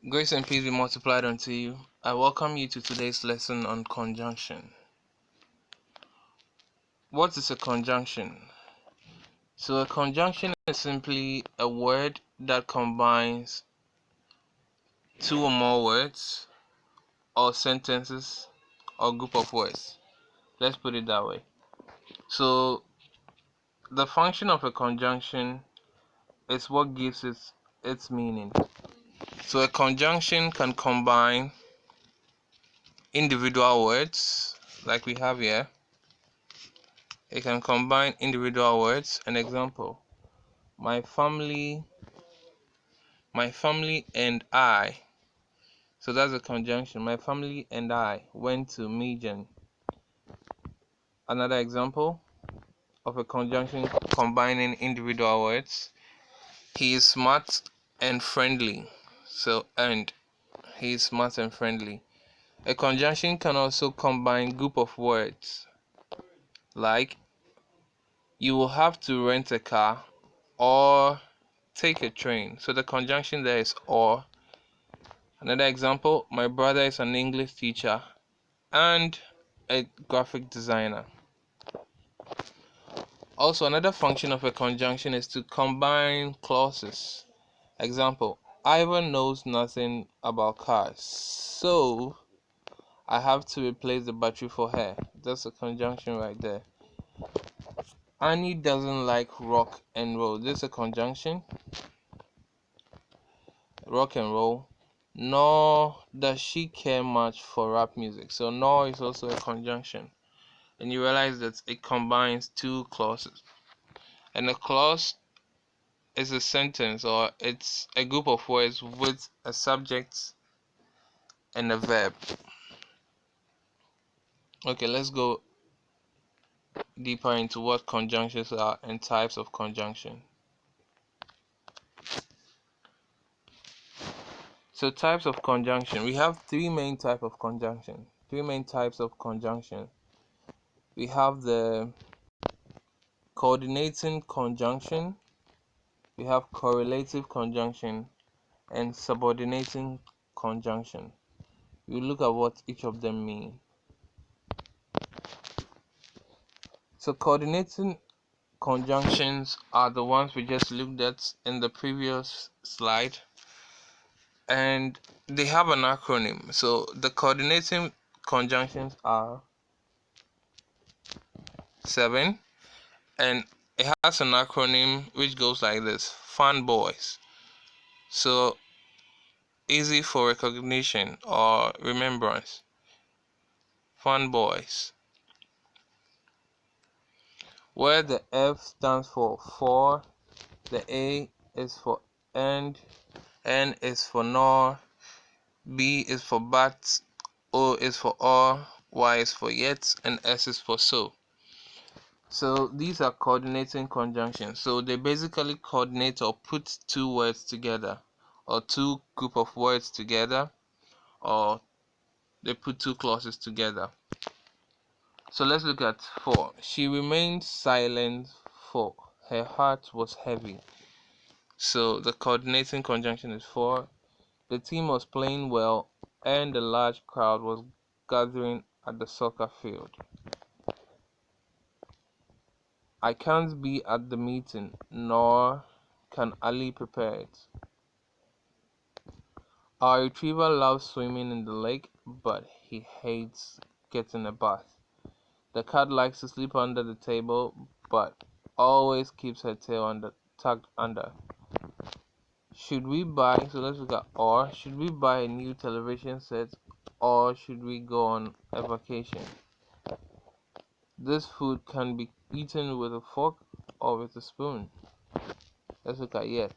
Grace and peace be multiplied unto you. I welcome you to today's lesson on conjunction. What is a conjunction? So a conjunction is simply a word that combines two or more words or sentences or group of words. Let's put it that way. So the function of a conjunction is what gives it its meaning. So a conjunction can combine individual words like we have here. It can combine individual words. An example: my family and I. So that's a conjunction. My family and I went to Mijan. Another example of a conjunction combining individual words: he is smart and friendly. So and he is smart and friendly. A conjunction can also combine group of words like you will have to rent a car or take a train. So the conjunction there is or. Another example: my brother is an English teacher and a graphic designer. Also, another function of a conjunction is to combine clauses. Example: Ivan knows nothing about cars, so I have to replace the battery for her. That's a conjunction right there. Annie doesn't like rock and roll. This is a conjunction. Rock and roll. Nor does she care much for rap music. So nor is also a conjunction. And you realize that it combines two clauses. And a clause is a sentence, or it's a group of words with a subject and a verb. Okay, let's go deeper into what conjunctions are and types of conjunction. So types of conjunction. We have three main types of conjunction. We have the coordinating conjunction, we have correlative conjunction, and subordinating conjunction. We look at what each of them mean. So coordinating conjunctions are the ones we just looked at in the previous slide, and they have an acronym. So the coordinating conjunctions are 7, and it has an acronym which goes like this: fanboys. So easy for recognition or remembrance. Fanboys. Where the F stands for, the A is for and, N is for nor, B is for but, O is for or, Y is for yet, and S is for so. So these are coordinating conjunctions. So they basically coordinate or put two words together, or two group of words together, or they put two clauses together. So let's look at 4. She remained silent, for her heart was heavy. So the coordinating conjunction is 4. The team was playing well and a large crowd was gathering at the soccer field. I can't be at the meeting, nor can Ali prepare it. Our retriever loves swimming in the lake, but he hates getting a bath. The cat likes to sleep under the table, but always keeps her tail tucked under. Should we buy, so let's look at or, should we buy a new television set or should we go on a vacation? This food can be eaten with a fork or with a spoon. Let's look at yet.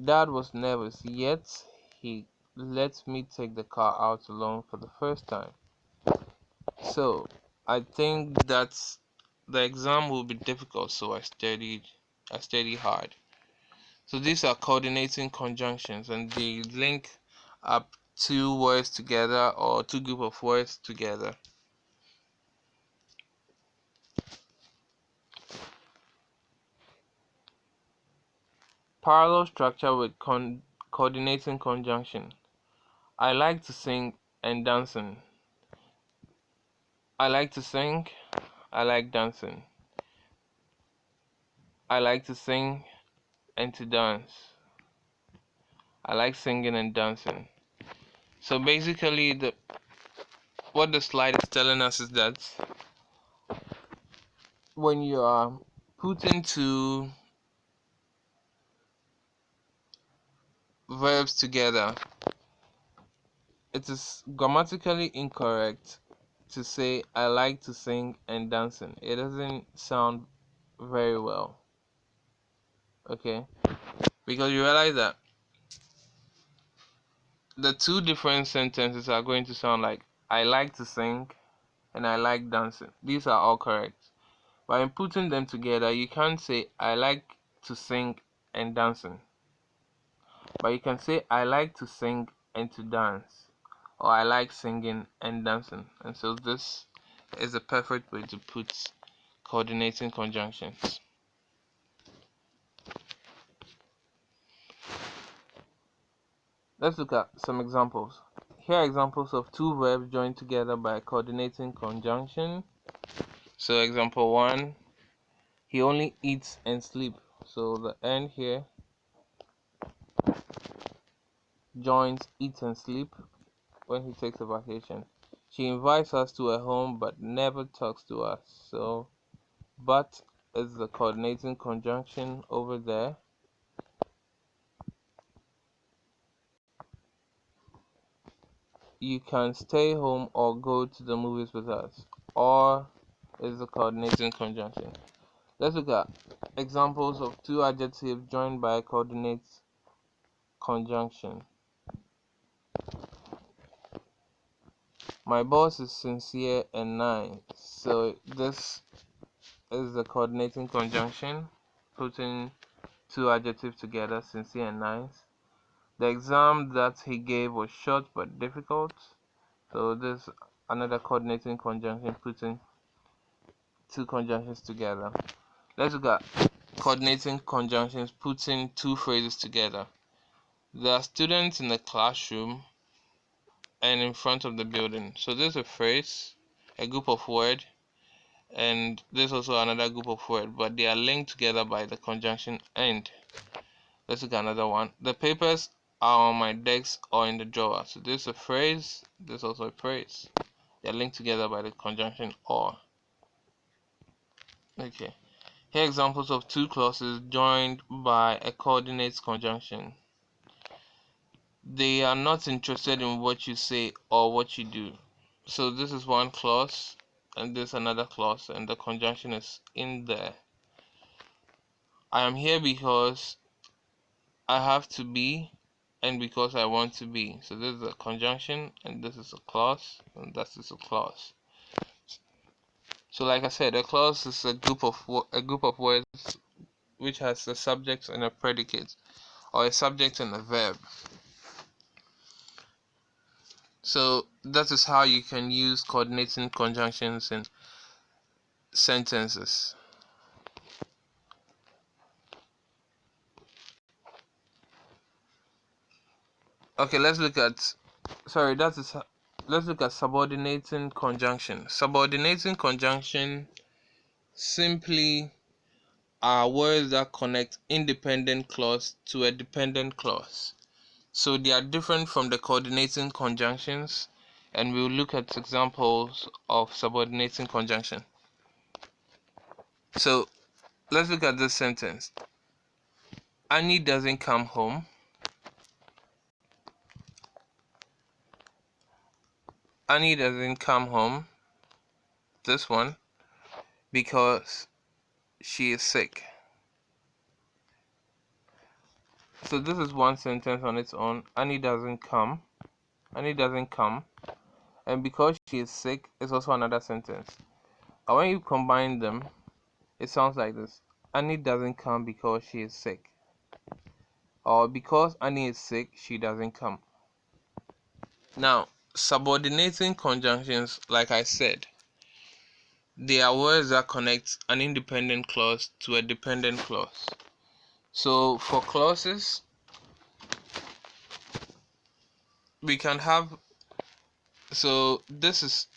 Dad was nervous, yet he let me take the car out alone for the first time. So I think that the exam will be difficult, so I studied hard. So these are coordinating conjunctions, and they link up two words together or two group of words together. Parallel structure with coordinating conjunction. I like to sing and dancing. I like to sing. I like dancing. I like to sing and to dance. I like singing and dancing. So basically, what the slide is telling us is that when you are putting two verbs together, it is grammatically incorrect to say I like to sing and dancing. It doesn't sound very well. Okay? Because you realize that the two different sentences are going to sound like I like to sing and I like dancing. These are all correct. But in putting them together, you can't say I like to sing and dancing. But you can say I like to sing and to dance. Or I like singing and dancing. And so this is a perfect way to put coordinating conjunctions. Let's look at some examples. Here are examples of two verbs joined together by coordinating conjunction. So example 1, he only eats and sleeps. So the end here joins eat and sleep when he takes a vacation. She invites us to her home but never talks to us. So but is the coordinating conjunction over there. You can stay home or go to the movies with us. Or is the coordinating conjunction. Let's look at examples of two adjectives joined by a coordinate conjunction. My boss is sincere and nice. So this is the coordinating conjunction, putting two adjectives together, sincere and nice. The exam that he gave was short but difficult. So this another coordinating conjunction, putting two conjunctions together. Let's look at coordinating conjunctions, putting two phrases together. There are students in the classroom and in front of the building. So there's a phrase, a group of words, and there's also another group of words, but they are linked together by the conjunction and. Let's look at another one. The papers are on my desk or in the drawer. So there's a phrase, there's also a phrase. They're linked together by the conjunction or. Okay. Here are examples of two clauses joined by a coordinate conjunction. They are not interested in what you say or what you do. So this is one clause and this another clause, and the conjunction is in there. I am here because I have to be and because I want to be. So this is a conjunction and this is a clause and that is a clause. So like I said, a clause is a group of words which has a subject and a predicate, or a subject and a verb. So that is how you can use coordinating conjunctions in sentences. Okay, let's look at subordinating conjunction. Subordinating conjunction simply are words that connect independent clause to a dependent clause. So they are different from the coordinating conjunctions, and we'll look at examples of subordinating conjunction. So let's look at this sentence. Annie doesn't come home. Annie doesn't come home, this one, because she is sick. So this is one sentence on its own. Annie doesn't come. Annie doesn't come. And because she is sick is also another sentence. And when you combine them, it sounds like this. Annie doesn't come because she is sick. Or because Annie is sick, she doesn't come. Now, subordinating conjunctions, like I said, they are words that connect an independent clause to a dependent clause. So for clauses, we can have, so this is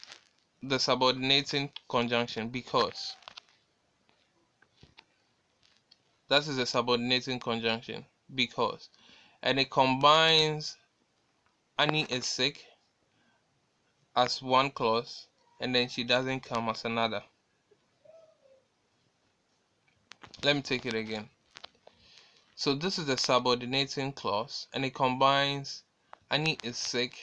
the subordinating conjunction because that is a subordinating conjunction because, and it combines Annie is sick as one clause and then she doesn't come as another. Let me take it again. So this is the subordinating clause and it combines Annie is sick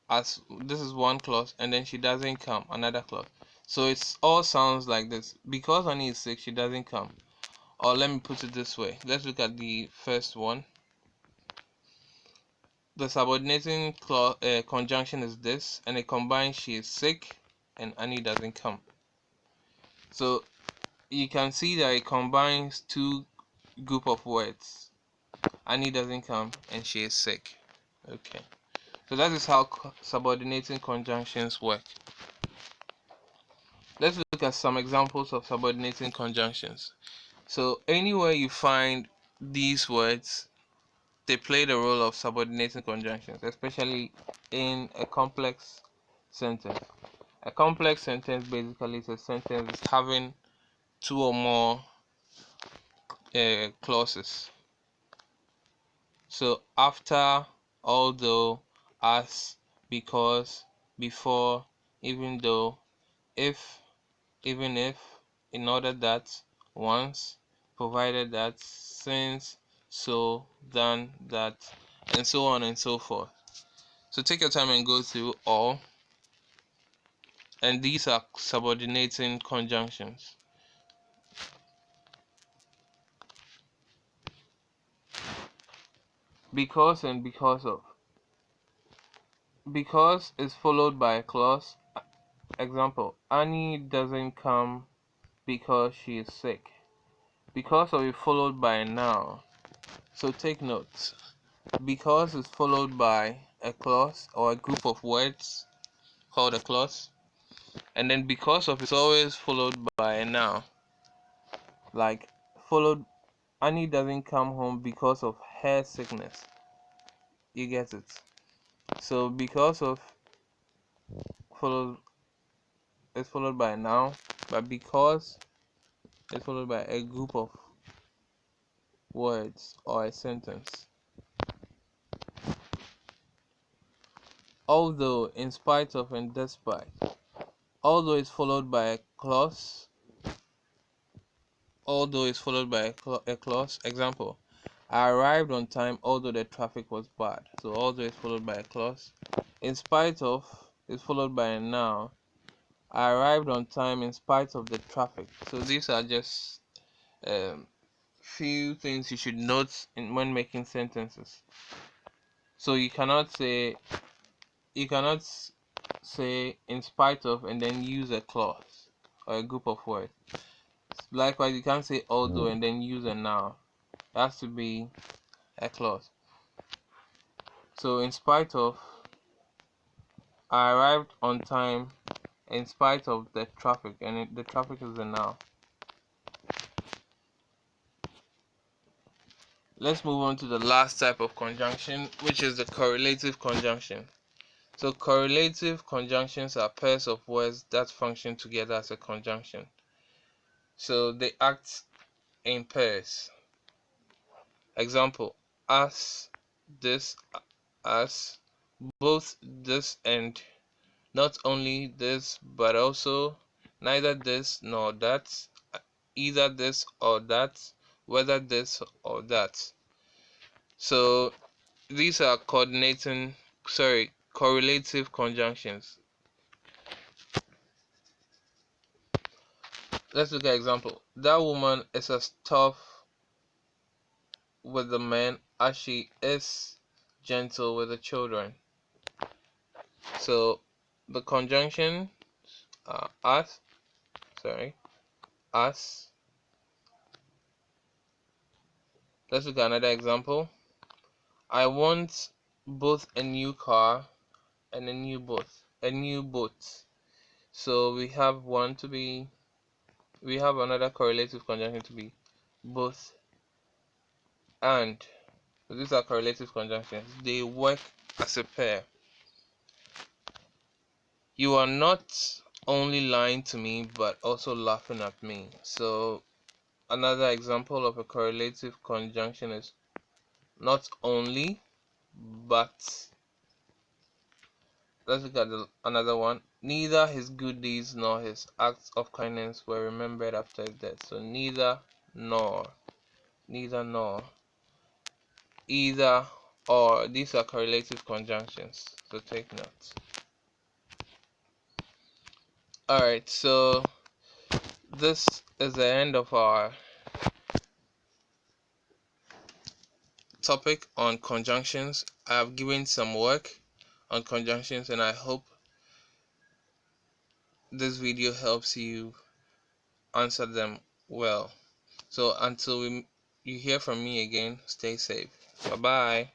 as this is one clause and then she doesn't come another clause. So it all sounds like this: because Annie is sick she doesn't come. Or let me put it this way, let's look at the first one. The subordinating clause conjunction is this and it combines she is sick and Annie doesn't come. So you can see that it combines two group of words: Annie doesn't come and she is sick. Okay, so that is how subordinating conjunctions work. Let's look at some examples of subordinating conjunctions. So anywhere you find these words, they play the role of subordinating conjunctions, especially in a complex sentence. A complex sentence basically is a sentence having two or more clauses. So after, although, as, because, before, even though, if, even if, in order that, once, provided that, since, so, than that, and so on and so forth. So take your time and go through all, and these are subordinating conjunctions. Because and because of. Because is followed by a clause. Example: Annie doesn't come because she is sick. Because of is followed by a noun. So take note. Because is followed by a clause or a group of words called a clause. And then because of is always followed by a noun. Like followed, Annie doesn't come home because of her sickness. You get it? So because of followed is followed by a noun, but because is followed by a group of words or a sentence. Although, in spite of, and despite. Although is followed by a clause. Although is followed by a clause. Example: I arrived on time although the traffic was bad. So although is followed by a clause. In spite of is followed by a noun. I arrived on time in spite of the traffic. So these are just few things you should note when making sentences. So you cannot say in spite of and then use a clause or a group of words. Likewise, you can't say although and then use a noun. It has to be a clause. So in spite of, I arrived on time in spite of the traffic, and the traffic is a noun. Let's move on to the last type of conjunction, which is the correlative conjunction. So correlative conjunctions are pairs of words that function together as a conjunction. So they act in pairs. Example: as, this, as, both this and, not only this but also, neither this nor that, either this or that, whether this or that. So these are correlative conjunctions. Let's look at example. That woman is as tough with the men as she is gentle with the children. So the conjunction as, as. Let's look at another example. I want both a new car and a new boat. So we have another correlative conjunction to be both and. These are correlative conjunctions. They work as a pair. You are not only lying to me, but also laughing at me. So another example of a correlative conjunction is not only, but. Let's look at another one. Neither his good deeds nor his acts of kindness were remembered after his death. So neither nor, neither nor, either or. These are correlative conjunctions. So take note. Alright, so this is the end of our topic on conjunctions. I have given some work on conjunctions, and I hope this video helps you answer them well. So until you hear from me again, stay safe. Bye bye.